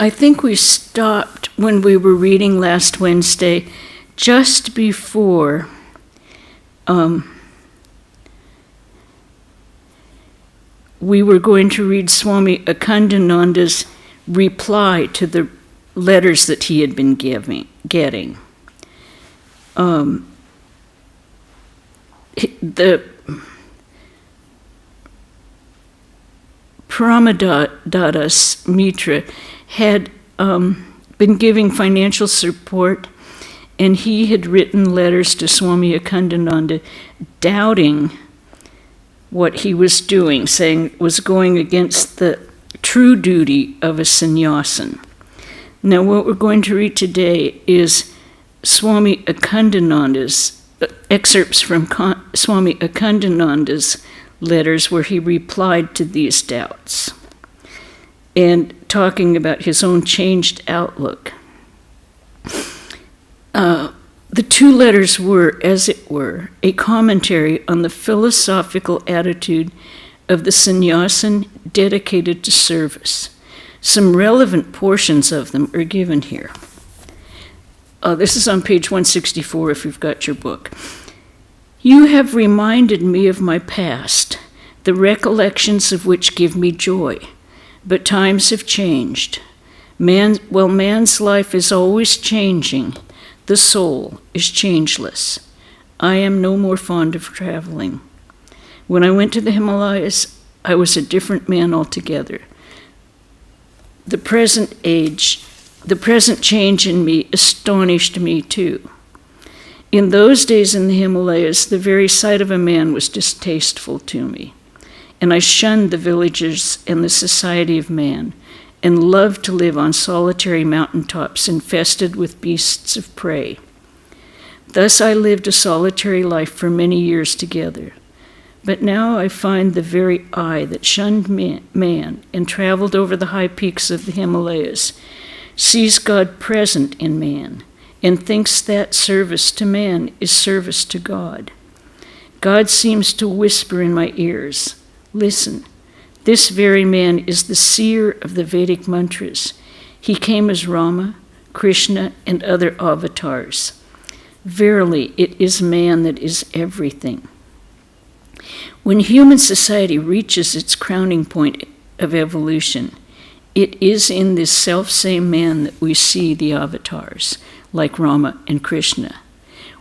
I think we stopped when we were reading last Wednesday, just before we were going to read Swami Akhandananda's reply to the letters that he had been getting. The Paramadadas Mitra had been giving financial support, and he had written letters to Swami Akhandananda doubting what he was doing, saying it was going against the true duty of a sannyasin. Now, what we're going to read today is Swami Akhandananda's excerpts from Swami Akhandananda's letters where he replied to these doubts and talking about his own changed outlook. The two letters were, as it were, a commentary on the philosophical attitude of the sannyasin dedicated to service. Some relevant portions of them are given here. This is on page 164 if you've got your book. You have reminded me of my past, the recollections of which give me joy. But times have changed. Man's life is always changing. The soul is changeless. I am no more fond of traveling. When I went to the Himalayas, I was a different man altogether. The present change in me astonished me too. In those days in the Himalayas, the very sight of a man was distasteful to me, and I shunned the villages and the society of man, and loved to live on solitary mountaintops infested with beasts of prey. Thus I lived a solitary life for many years together. But now I find the very I that shunned man and traveled over the high peaks of the Himalayas sees God present in man and thinks that service to man is service to God. God seems to whisper in my ears, listen, this very man is the seer of the Vedic mantras. He came as Rama, Krishna, and other avatars. Verily, it is man that is everything. When human society reaches its crowning point of evolution, it is in this self-same man that we see the avatars, like Rama and Krishna.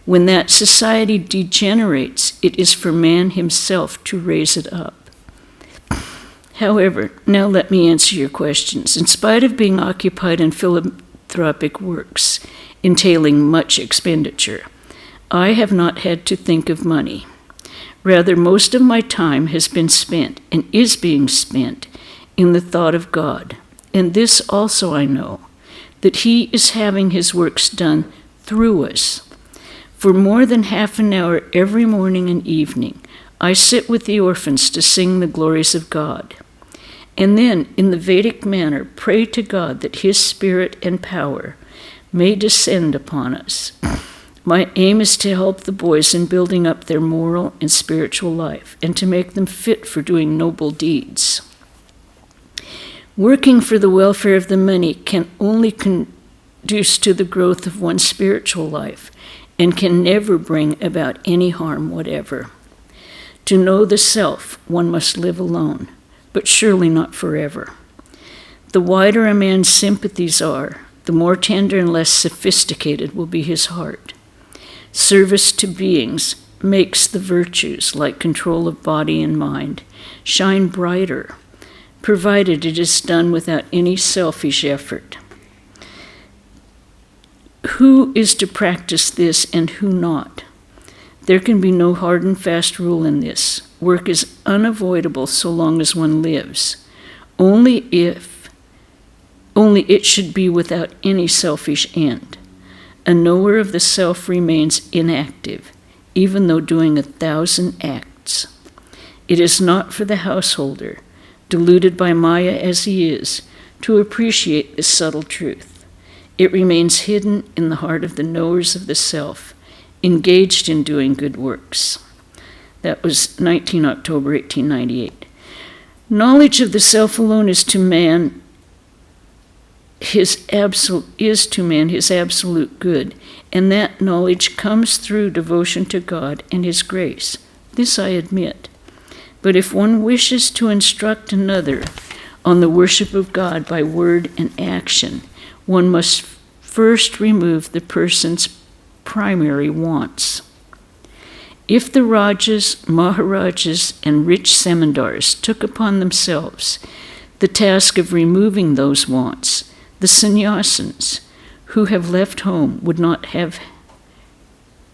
When that society degenerates, it is for man himself to raise it up. However, now let me answer your questions. In spite of being occupied in philanthropic works, entailing much expenditure, I have not had to think of money. Rather, most of my time has been spent and is being spent in the thought of God. And this also I know, that He is having His works done through us. For more than half an hour every morning and evening, I sit with the orphans to sing the glories of God. And then, in the Vedic manner, pray to God that His Spirit and power may descend upon us. My aim is to help the boys in building up their moral and spiritual life, and to make them fit for doing noble deeds. Working for the welfare of the many can only conduce to the growth of one's spiritual life, and can never bring about any harm whatever. To know the self, one must live alone, but surely not forever. The wider a man's sympathies are, the more tender and less sophisticated will be his heart. Service to beings makes the virtues, like control of body and mind, shine brighter, provided it is done without any selfish effort. Who is to practice this and who not? There can be no hard and fast rule in this. Work is unavoidable so long as one lives. Only it should be without any selfish end. A knower of the self remains inactive, even though doing 1,000 acts. It is not for the householder, deluded by Maya as he is, to appreciate this subtle truth. It remains hidden in the heart of the knowers of the self, engaged in doing good works. That was 19 October 1898. Knowledge of the self alone is to man is to man his absolute good, and that knowledge comes through devotion to God and his grace. This I admit. But if one wishes to instruct another on the worship of God by word and action, one must first remove the person's primary wants. If the Rajas, Maharajas, and rich Zamindars took upon themselves the task of removing those wants, the sannyasins who have left home would not have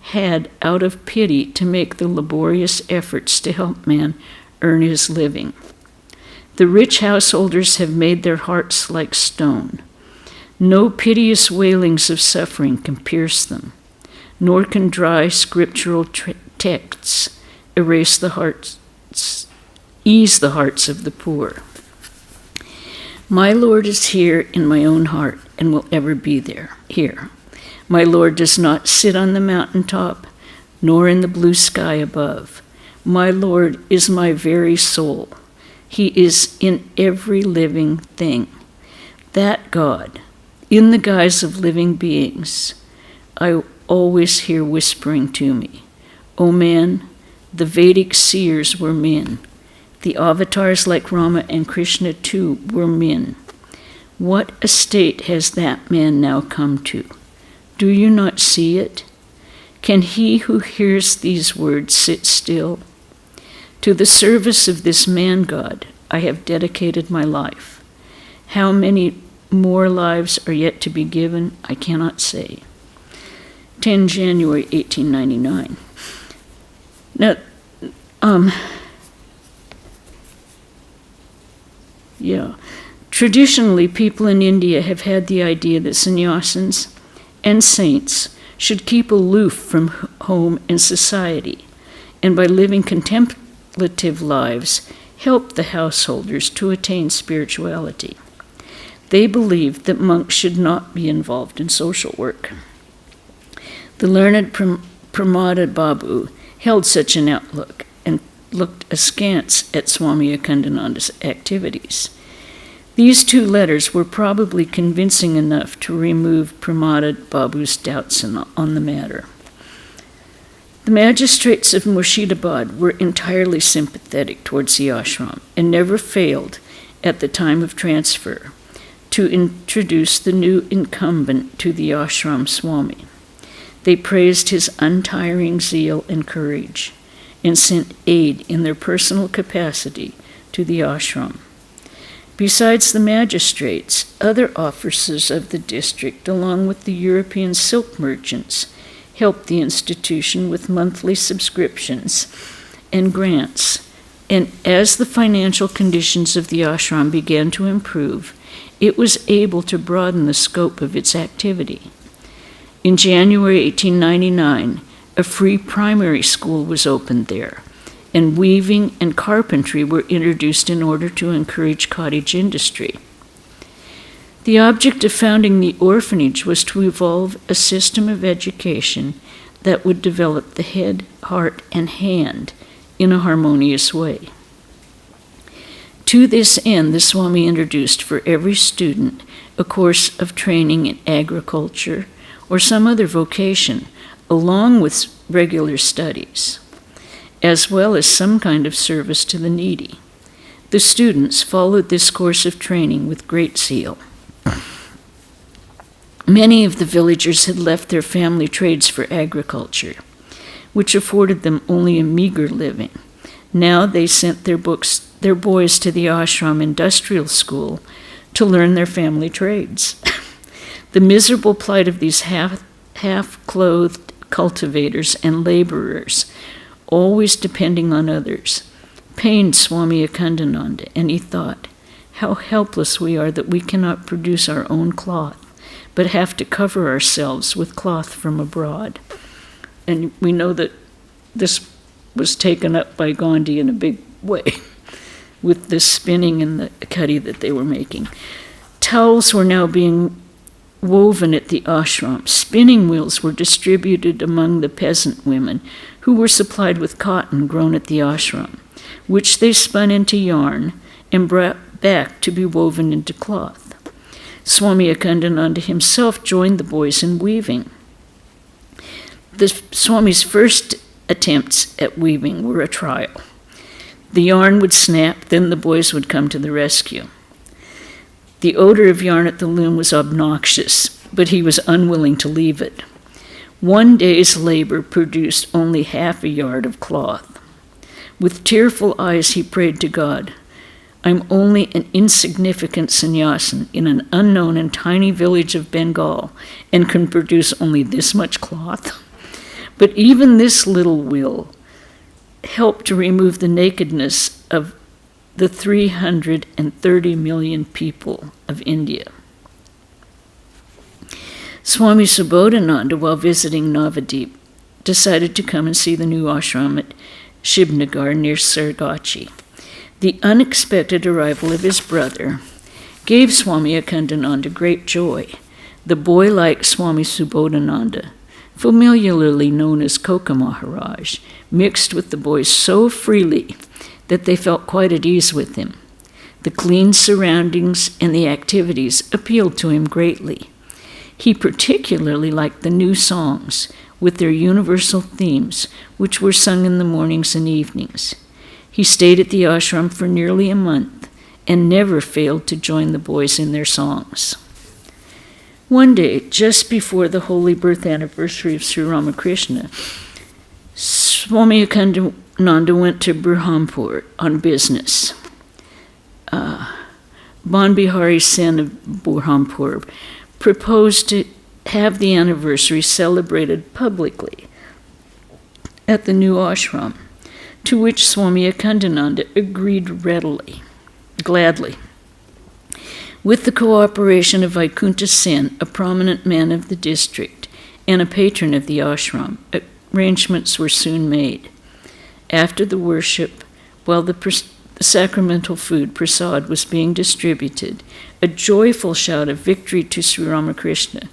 had out of pity to make the laborious efforts to help man earn his living. The rich householders have made their hearts like stone. No piteous wailings of suffering can pierce them, nor can dry scriptural texts ease the hearts of the poor. My Lord is here in my own heart and will ever be here. My Lord does not sit on the mountaintop, nor in the blue sky above. My Lord is my very soul. He is in every living thing. That God, in the guise of living beings, I always hear whispering to me, O man, the Vedic seers were men. The avatars like Rama and Krishna too were men. What a state has that man now come to? Do you not see it? Can he who hears these words sit still? To the service of this man God, I have dedicated my life. How many more lives are yet to be given, I cannot say. 10 January 1899. Now, traditionally, people in India have had the idea that sannyasins and saints should keep aloof from home and society, and by living contemplative lives, help the householders to attain spirituality. They believed that monks should not be involved in social work. The learned Pramada Babu held such an outlook and looked askance at Swami Akhandananda's activities. These two letters were probably convincing enough to remove Pramada Babu's doubts on the matter. The magistrates of Murshidabad were entirely sympathetic towards the ashram and never failed, at the time of transfer, to introduce the new incumbent to the ashram Swami. They praised his untiring zeal and courage and sent aid in their personal capacity to the ashram. Besides the magistrates, other officers of the district, along with the European silk merchants, helped the institution with monthly subscriptions and grants. And as the financial conditions of the ashram began to improve, it was able to broaden the scope of its activity. In January 1899, a free primary school was opened there, and weaving and carpentry were introduced in order to encourage cottage industry. The object of founding the orphanage was to evolve a system of education that would develop the head, heart, and hand in a harmonious way. To this end, the Swami introduced for every student a course of training in agriculture or some other vocation, along with regular studies, as well as some kind of service to the needy. The students followed this course of training with great zeal. Many of the villagers had left their family trades for agriculture, which afforded them only a meager living. Now they sent their boys to the ashram industrial school to learn their family trades. The miserable plight of these half-clothed cultivators and laborers, always depending on others, pained Swami Akhandananda, and he thought, how helpless we are that we cannot produce our own cloth, but have to cover ourselves with cloth from abroad. And we know that this was taken up by Gandhi in a big way, with the spinning and the cutty that they were making. Towels were now being woven at the ashram. Spinning wheels were distributed among the peasant women who were supplied with cotton grown at the ashram, which they spun into yarn and brought back to be woven into cloth. Swami Akhandananda himself joined the boys in weaving. The Swami's first attempts at weaving were a trial. The yarn would snap, then the boys would come to the rescue. The odor of yarn at the loom was obnoxious, but he was unwilling to leave it. One day's labor produced only half a yard of cloth. With tearful eyes, he prayed to God, "I'm only an insignificant sannyasin in an unknown and tiny village of Bengal and can produce only this much cloth." But even this little will helped to remove the nakedness of the 330 million people of India. Swami Subodhananda, while visiting Navadip, decided to come and see the new ashram at Shibnagar near Sargachi. The unexpected arrival of his brother gave Swami Akhandananda great joy. The boy-like Swami Subodhananda, familiarly known as Koka Maharaj, mixed with the boys so freely that they felt quite at ease with him. The clean surroundings and the activities appealed to him greatly. He particularly liked the new songs with their universal themes, which were sung in the mornings and evenings. He stayed at the ashram for nearly a month and never failed to join the boys in their songs. One day, just before the holy birth anniversary of Sri Ramakrishna, Swami Akhandananda went to Burhanpur on business. Ban Bihari Sen of Burhanpur proposed to have the anniversary celebrated publicly at the new ashram, to which Swami Akhandananda agreed gladly. With the cooperation of Vaikunta Sen, a prominent man of the district and a patron of the ashram, arrangements were soon made. After the worship, while the sacramental food prasad was being distributed, a joyful shout of victory to Sri Ramakrishna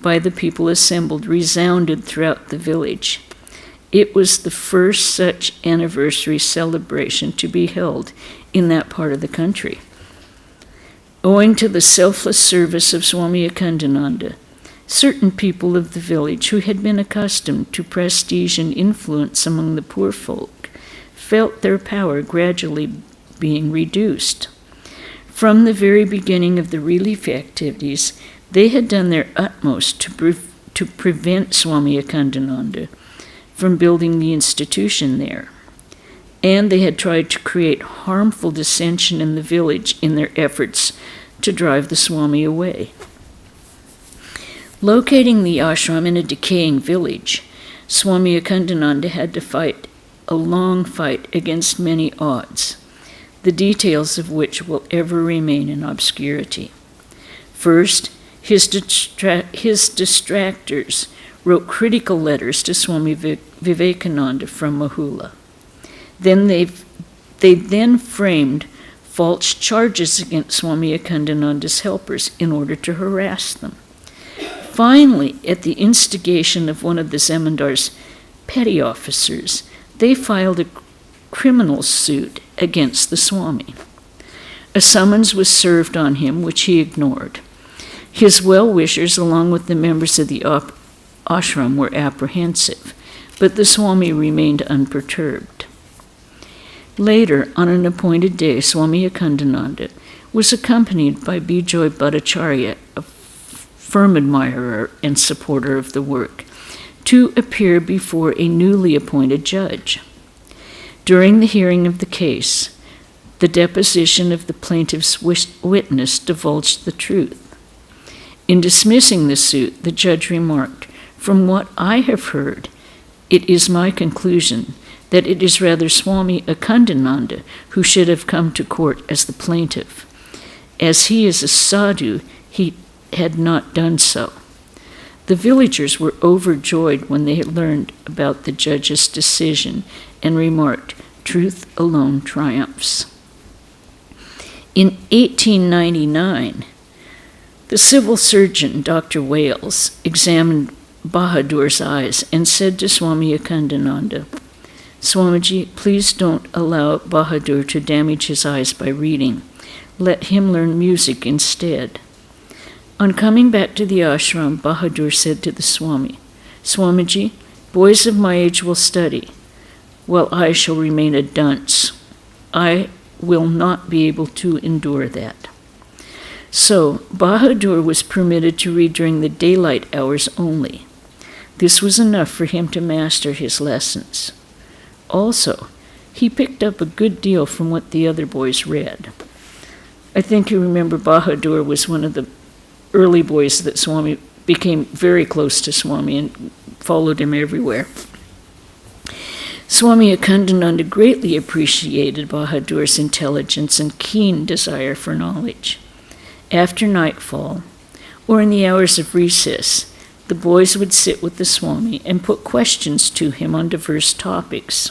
by the people assembled resounded throughout the village. It was the first such anniversary celebration to be held in that part of the country. Owing to the selfless service of Swami Akhandananda, certain people of the village who had been accustomed to prestige and influence among the poor folk felt their power gradually being reduced. From the very beginning of the relief activities, they had done their utmost to prevent Swami Akhandananda from building the institution there, and they had tried to create harmful dissension in the village in their efforts to drive the Swami away. Locating the ashram in a decaying village, Swami Akhandananda had to fight a long fight against many odds, the details of which will ever remain in obscurity. First, his distractors wrote critical letters to Swami Vivekananda from Mahula. They then framed false charges against Swami Akhandananda's helpers in order to harass them. Finally, at the instigation of one of the Zemindar's petty officers, they filed a criminal suit against the Swami. A summons was served on him, which he ignored. His well-wishers, along with the members of the ashram, were apprehensive, but the Swami remained unperturbed. Later, on an appointed day, Swami Akhandananda was accompanied by Bijoy Bhattacharya, a firm admirer and supporter of the work, to appear before a newly appointed judge. During the hearing of the case, the deposition of the plaintiff's witness divulged the truth. In dismissing the suit, the judge remarked, "From what I have heard, it is my conclusion that it is rather Swami Akhandananda who should have come to court as the plaintiff. As he is a sadhu, he had not done so." The villagers were overjoyed when they learned about the judge's decision and remarked, "Truth alone triumphs." In 1899, the civil surgeon, Dr. Wales, examined Bahadur's eyes and said to Swami Akhandananda, "Swamiji, please don't allow Bahadur to damage his eyes by reading. Let him learn music instead." On coming back to the ashram, Bahadur said to the Swami, "Swamiji, boys of my age will study, while I shall remain a dunce. I will not be able to endure that." So, Bahadur was permitted to read during the daylight hours only. This was enough for him to master his lessons. Also, he picked up a good deal from what the other boys read. I think you remember Bahadur was one of the early boys that Swami became very close to Swami and followed him everywhere. Swami Akhandananda greatly appreciated Bahadur's intelligence and keen desire for knowledge. After nightfall, or in the hours of recess, the boys would sit with the Swami and put questions to him on diverse topics.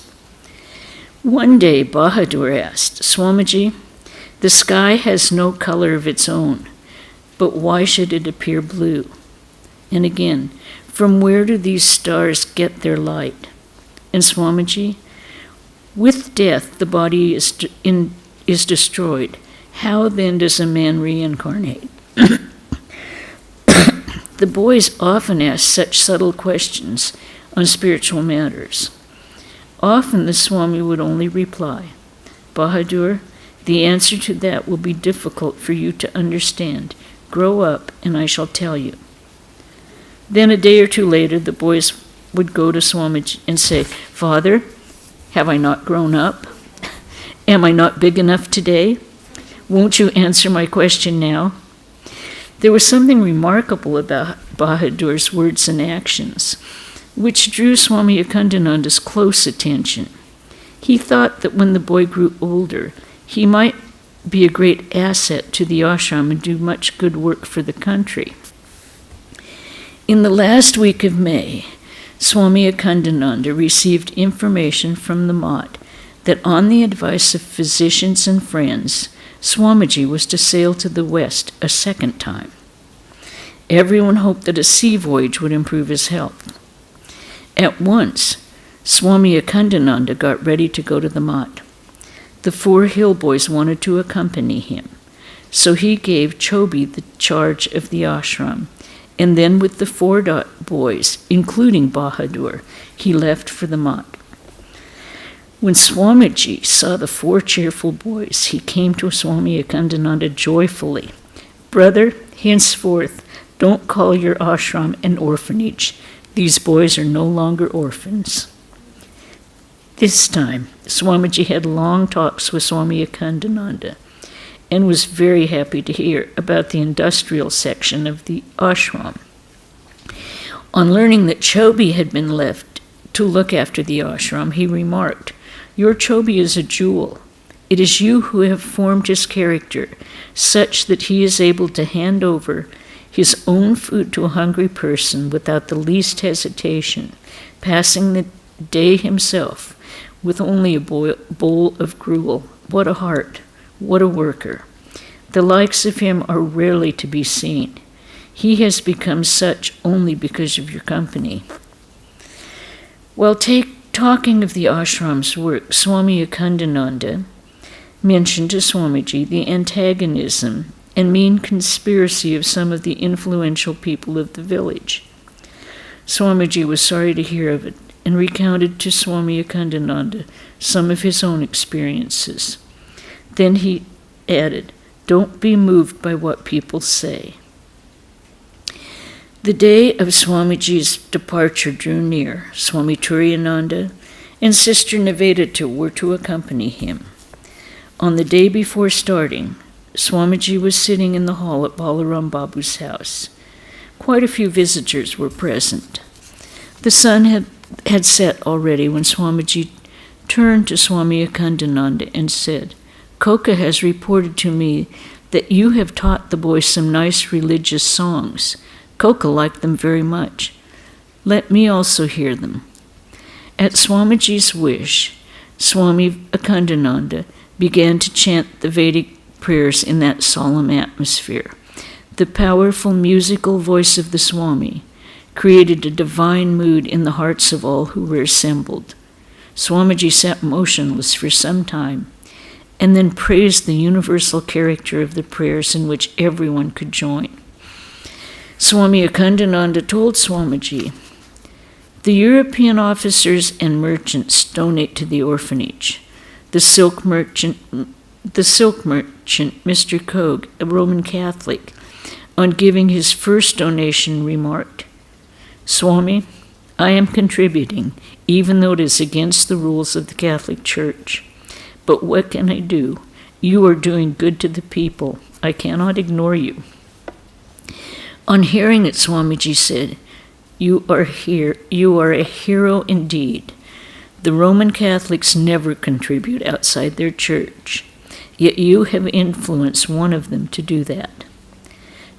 One day, Bahadur asked, "Swamiji, the sky has no color of its own, but why should it appear blue? And again, from where do these stars get their light? And Swamiji, with death the body is destroyed. How then does a man reincarnate?" The boys often asked such subtle questions on spiritual matters. Often the Swami would only reply, "Bahadur, the answer to that will be difficult for you to understand. Grow up, and I shall tell you." Then a day or two later, the boys would go to Swamiji and say, "Father, have I not grown up? Am I not big enough today? Won't you answer my question now?" There was something remarkable about Bahadur's words and actions, which drew Swami Akhandananda's close attention. He thought that when the boy grew older, he might be a great asset to the ashram and do much good work for the country. In the last week of May, Swami Akhandananda received information from the Math that on the advice of physicians and friends, Swamiji was to sail to the west a second time. Everyone hoped that a sea voyage would improve his health. At once, Swami Akhandananda got ready to go to the Math. The 4 hill boys wanted to accompany him, so he gave Chobi the charge of the ashram, and then with the 4 boys, including Bahadur, he left for the Math. When Swamiji saw the 4 cheerful boys, he came to Swami Akhandananda joyfully. "Brother, henceforth, don't call your ashram an orphanage. These boys are no longer orphans." This time, Swamiji had long talks with Swami Akhandananda and was very happy to hear about the industrial section of the ashram. On learning that Chobi had been left to look after the ashram, he remarked, "Your Chobi is a jewel. It is you who have formed his character such that he is able to hand over his own food to a hungry person without the least hesitation, passing the day himself with only a bowl of gruel. What a heart! What a worker! The likes of him are rarely to be seen. He has become such only because of your company." While talking of the ashram's work, Swami Akhandananda mentioned to Swamiji the antagonism and mean conspiracy of some of the influential people of the village. Swamiji was sorry to hear of it and recounted to Swami Akhandananda some of his own experiences. Then he added, "Don't be moved by what people say." The day of Swamiji's departure drew near. Swami Turiyananda and Sister Nivedita were to accompany him. On the day before starting, Swamiji was sitting in the hall at Balaram Babu's house. Quite a few visitors were present. The sun had set already when Swamiji turned to Swami Akhandananda and said, "Koka has reported to me that you have taught the boys some nice religious songs. Koka liked them very much. Let me also hear them." At Swamiji's wish, Swami Akhandananda began to chant the Vedic prayers in that solemn atmosphere. The powerful musical voice of the Swami created a divine mood in the hearts of all who were assembled. Swamiji sat motionless for some time, and then praised the universal character of the prayers in which everyone could join. Swami Akhandananda told Swamiji, "The European officers and merchants donate to the orphanage. The silk merchant, Mr. Kogue, a Roman Catholic, on giving his first donation remarked, 'Swami, I am contributing, even though it is against the rules of the Catholic Church. But what can I do? You are doing good to the people. I cannot ignore you.' On hearing it, Swamiji said, 'You are a hero indeed. The Roman Catholics never contribute outside their church, yet you have influenced one of them to do that.'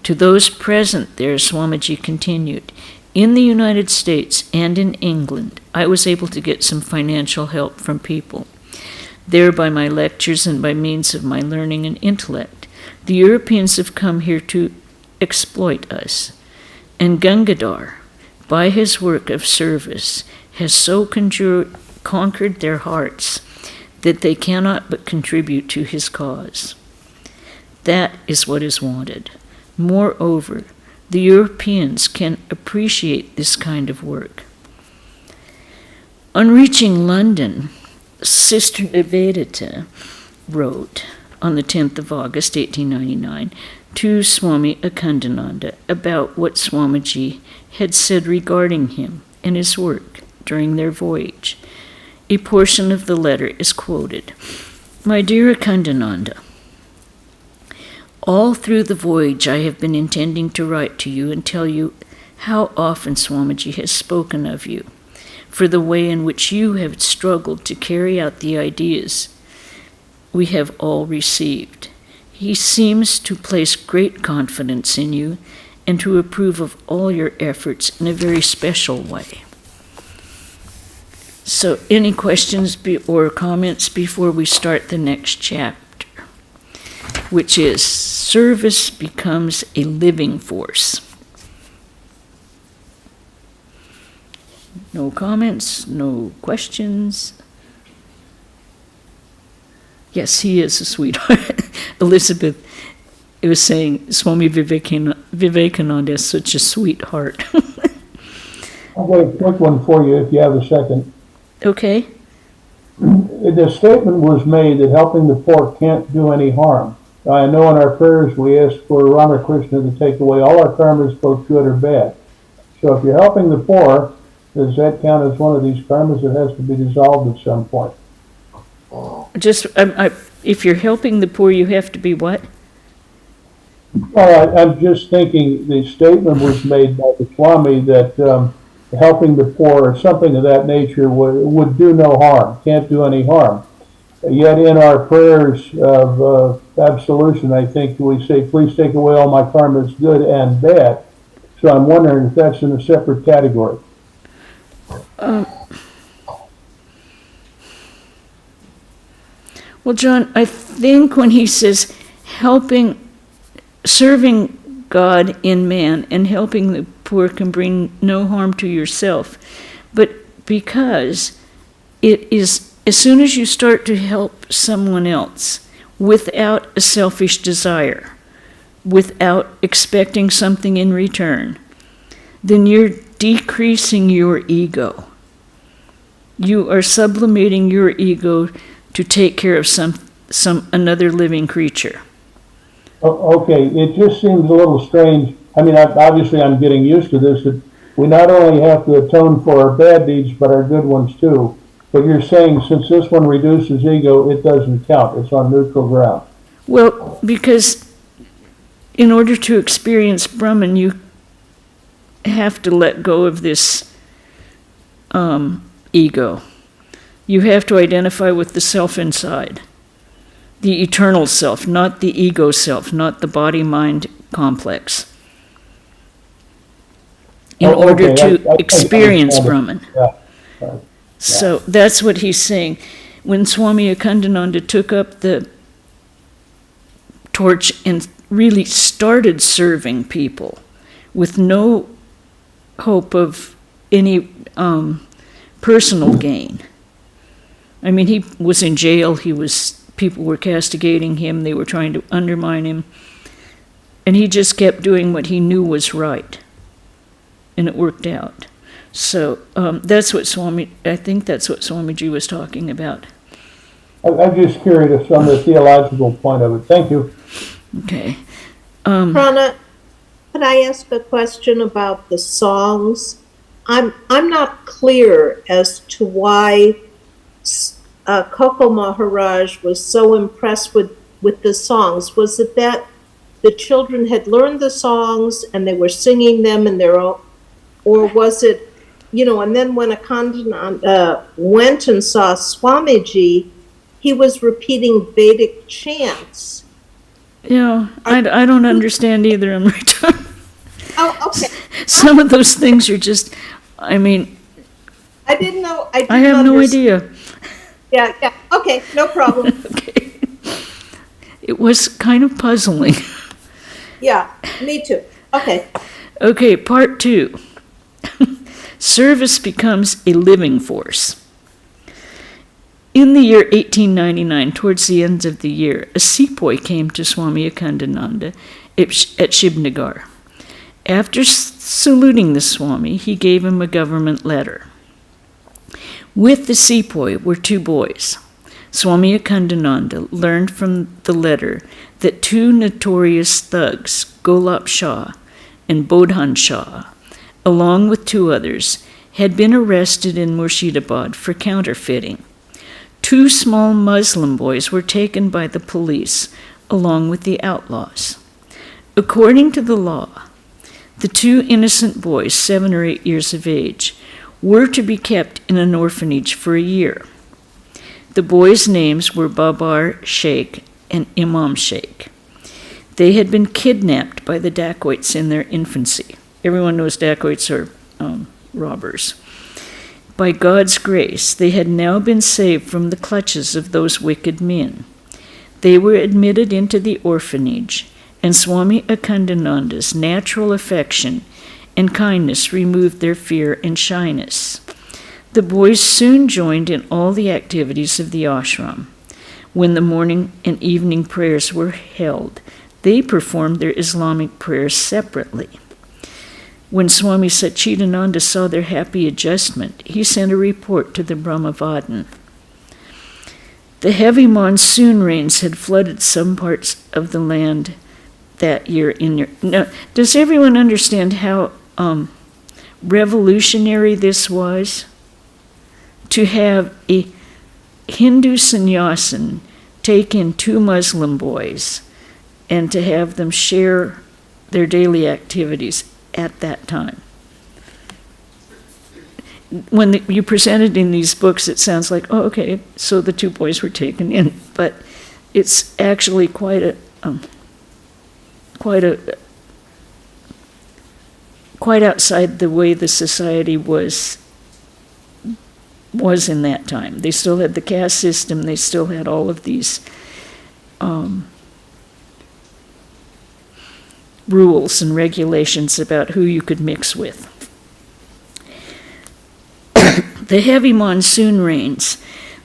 To those present there, Swamiji continued, 'In the United States and in England, I was able to get some financial help from people. There, by my lectures and by means of my learning and intellect, the Europeans have come here to exploit us. And Gangadhar, by his work of service, has so conquered their hearts that they cannot but contribute to his cause. That is what is wanted. Moreover, the Europeans can appreciate this kind of work.' On reaching London, Sister Vedanta wrote on the 10th of August, 1899, to Swami Akhandananda about what Swamiji had said regarding him and his work during their voyage. A portion of the letter is quoted. 'My dear Akhandananda, all through the voyage I have been intending to write to you and tell you how often Swamiji has spoken of you, for the way in which you have struggled to carry out the ideas we have all received. He seems to place great confidence in you and to approve of all your efforts in a very special way.' So, any questions or comments before we start the next chapter, which is Service Becomes a Living Force? No comments, no questions. Yes, he is a sweetheart. Elizabeth was saying Swami Vivekananda is such a sweetheart. I've got a quick one for you if you have a second. Okay. The statement was made that helping the poor can't do any harm. I know in our prayers we ask for Ramakrishna to take away all our karmas, both good or bad. So if you're helping the poor, does that count as one of these karmas that has to be dissolved at some point? If you're helping the poor, you have to be what? I'm just thinking the statement was made by the Swami that helping the poor or something of that nature would do no harm, can't do any harm. Yet in our prayers of absolution, I think we say, please take away all my karmas, good and bad. So I'm wondering if that's in a separate category. Well, John, I think when he says serving God in man and helping the poor can bring no harm to yourself, but because it is, as soon as you start to help someone else without a selfish desire, without expecting something in return, then you're decreasing your ego. You are sublimating your ego to take care of another living creature. Okay, it just seems a little strange. I mean, obviously I'm getting used to this, that we not only have to atone for our bad deeds, but our good ones too. But you're saying since this one reduces ego, it doesn't count. It's on neutral ground. Well, because in order to experience Brahman, you have to let go of this ego. You have to identify with the self inside, the eternal self, not the ego self, not the body-mind complex, in order to experience Brahman. Yeah. So that's what he's saying. When Swami Akhandananda took up the torch and really started serving people with no hope of any personal gain. I mean, he was in jail, people were castigating him, they were trying to undermine him. And he just kept doing what he knew was right. And it worked out. So that's what I think that's what Swamiji was talking about. I'm just curious on the theological point of it. Thank you. Okay. Prana, could I ask a question about the songs? I'm not clear as to why Koko Maharaj was so impressed with the songs. Was it that the children had learned the songs and they were singing them in their own, or was it, and then when Akhandananda went and saw Swamiji, he was repeating Vedic chants. I don't understand either. I'm returning. Oh, okay. Some of those things are just, I didn't know. I have no idea. Yeah. Okay, no problem. Okay. It was kind of puzzling. Yeah, me too. Okay. Okay, part 2. Service becomes a living force. In the year 1899, towards the end of the year, a sepoy came to Swami Akhandananda at Shibnagar. After saluting the Swami, he gave him a government letter. With the sepoy were 2 boys. Swami Akhandananda learned from the letter that 2 notorious thugs, Golap Shah and Bodhan Shah, along with 2 others, had been arrested in Murshidabad for counterfeiting. 2 small Muslim boys were taken by the police along with the outlaws. According to the law, the 2 innocent boys, 7 or 8 years of age, were to be kept in an orphanage for a year. The boys' names were Babar Sheikh and Imam Sheikh. They had been kidnapped by the dacoits in their infancy. Everyone knows dacoits are robbers. By God's grace, they had now been saved from the clutches of those wicked men. They were admitted into the orphanage, and Swami Akhandananda's natural affection and kindness removed their fear and shyness. The boys soon joined in all the activities of the ashram. When the morning and evening prayers were held, they performed their Islamic prayers separately. When Swami Satchidananda saw their happy adjustment, he sent a report to the Brahmavadan. The heavy monsoon rains had flooded some parts of the land that year. Now, does everyone understand how revolutionary this was? To have a Hindu sannyasin take in 2 Muslim boys and to have them share their daily activities at that time. When you presented in these books, it sounds like, oh, okay, so the 2 boys were taken in, but it's actually quite outside the way the society was in that time. They still had the caste system. They still had all of these rules and regulations about who you could mix with. The heavy monsoon rains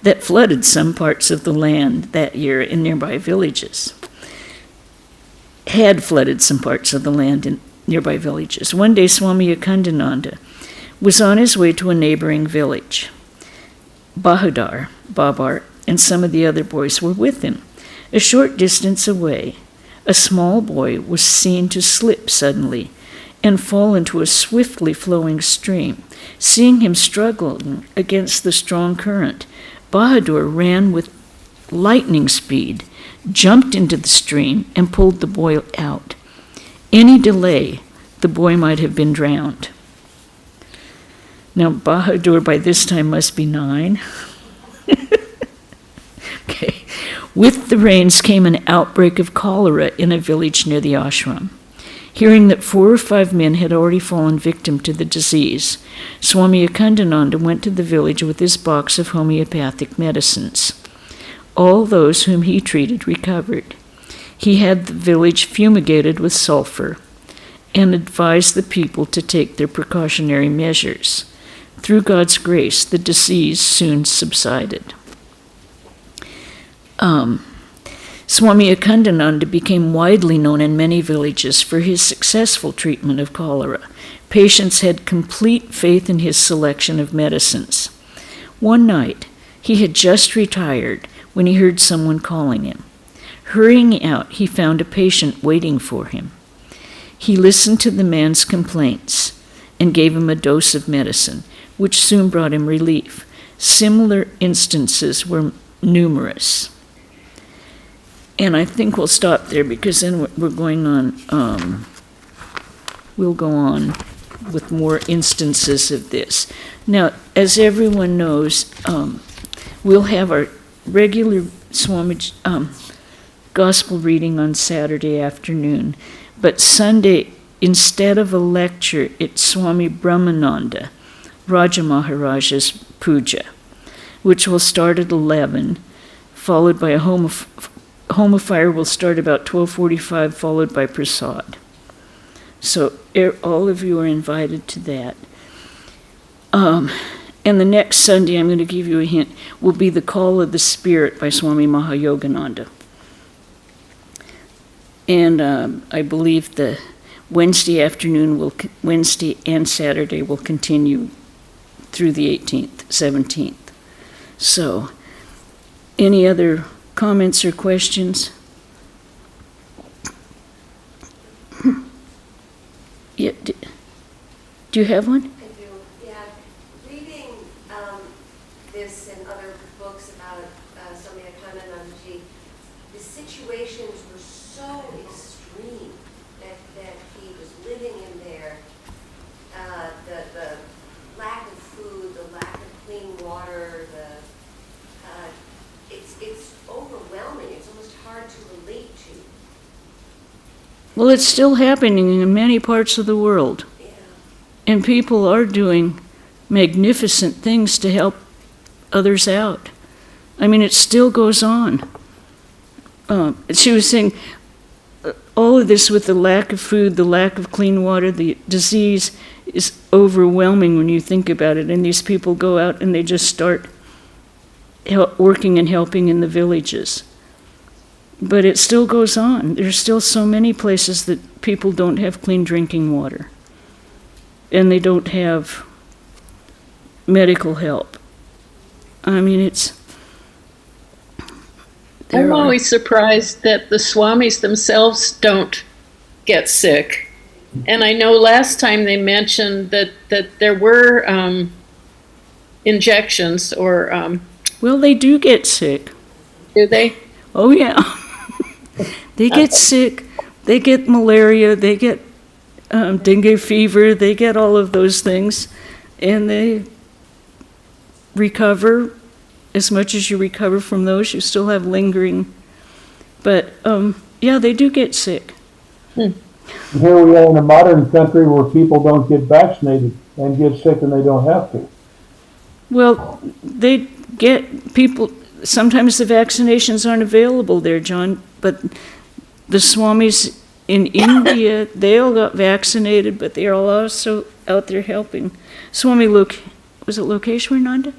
that flooded some parts of the land that year in nearby villages had flooded some parts of the land in nearby villages. One day, Swami Akhandananda was on his way to a neighboring village. Babar, and some of the other boys were with him. A short distance away, a small boy was seen to slip suddenly and fall into a swiftly flowing stream. Seeing him struggling against the strong current, Bahadur ran with lightning speed, jumped into the stream, and pulled the boy out. Any delay, the boy might have been drowned. Now, Bahadur by this time must be 9. Okay. With the rains came an outbreak of cholera in a village near the ashram. Hearing that 4 or 5 men had already fallen victim to the disease, Swami Akhandananda went to the village with his box of homeopathic medicines. All those whom he treated recovered. He had the village fumigated with sulfur and advised the people to take their precautionary measures. Through God's grace, the disease soon subsided. Swami Akhandananda became widely known in many villages for his successful treatment of cholera. Patients had complete faith in his selection of medicines. One night, he had just retired when he heard someone calling him. Hurrying out, he found a patient waiting for him. He listened to the man's complaints and gave him a dose of medicine, which soon brought him relief. Similar instances were numerous. And I think we'll stop there because then we're going on, we'll go on with more instances of this. Now, as everyone knows, we'll have our regular Swami gospel reading on Saturday afternoon, but Sunday, instead of a lecture, it's Swami Brahmananda, Raja Maharaja's puja, which will start at 11, followed by a home of fire will start about 12:45, followed by prasad. So all of you are invited to that. And the next Sunday, I'm going to give you a hint, will be the Call of the Spirit by Swami Mahayogananda. And I believe the Wednesday and Saturday will continue through the 18th, 17th. So, any other comments or questions? Yeah, do you have one? I do, yeah. Reading this and other books about Swami Akhandananda, the situations were so extreme that he was living in there. The lack of food, the lack of clean water, it's overwhelming. It's almost hard to relate to. Well, it's still happening in many parts of the world. Yeah. And people are doing magnificent things to help others out. I mean, it still goes on. She was saying all of this with the lack of food, the lack of clean water, the disease is overwhelming when you think about it. And these people go out and they just start working and helping in the villages. But it still goes on. There's still so many places that people don't have clean drinking water. And they don't have medical help. I mean, I'm always surprised that the swamis themselves don't get sick. And I know last time they mentioned that there were injections or... well, they do get sick. Do they? Oh, yeah. They get sick. They get malaria. They get dengue fever. They get all of those things. And they recover. As much as you recover from those, you still have lingering. But, yeah, they do get sick. Here we are in a modern country where people don't get vaccinated and get sick and they don't have to. Well, they get people, sometimes the vaccinations aren't available there, John, but the swamis in India, they all got vaccinated, but they are also out there helping. Swami was it Lokeshwarananda?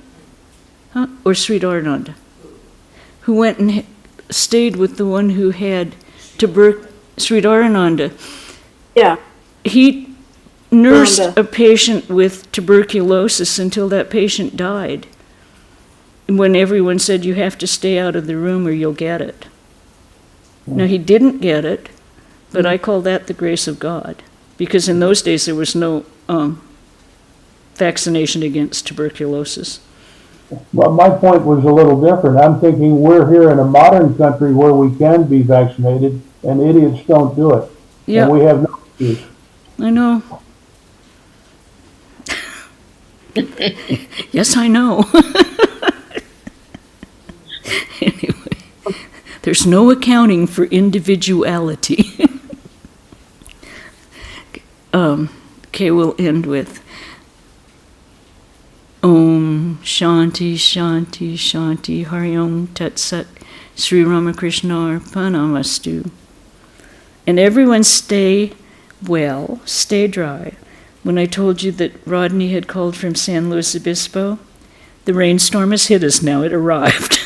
Huh? Or Sridharananda? Who went and stayed with the one who had Sridharananda. Yeah. He nursed a patient with tuberculosis until that patient died. When everyone said, you have to stay out of the room or you'll get it. Now, he didn't get it, but I call that the grace of God. Because in those days, there was no vaccination against tuberculosis. Well, my point was a little different. I'm thinking we're here in a modern country where we can be vaccinated and idiots don't do it. Yeah. And we have no excuse. I know. Yes, I know. Anyway, there's no accounting for individuality. Okay, we'll end with Om Shanti Shanti Shanti Hari Om Tat Sat Sri Ramakrishna Arpanamastu. And everyone stay well, stay dry. When I told you that Rodney had called from San Luis Obispo, the rainstorm has hit us now. It arrived.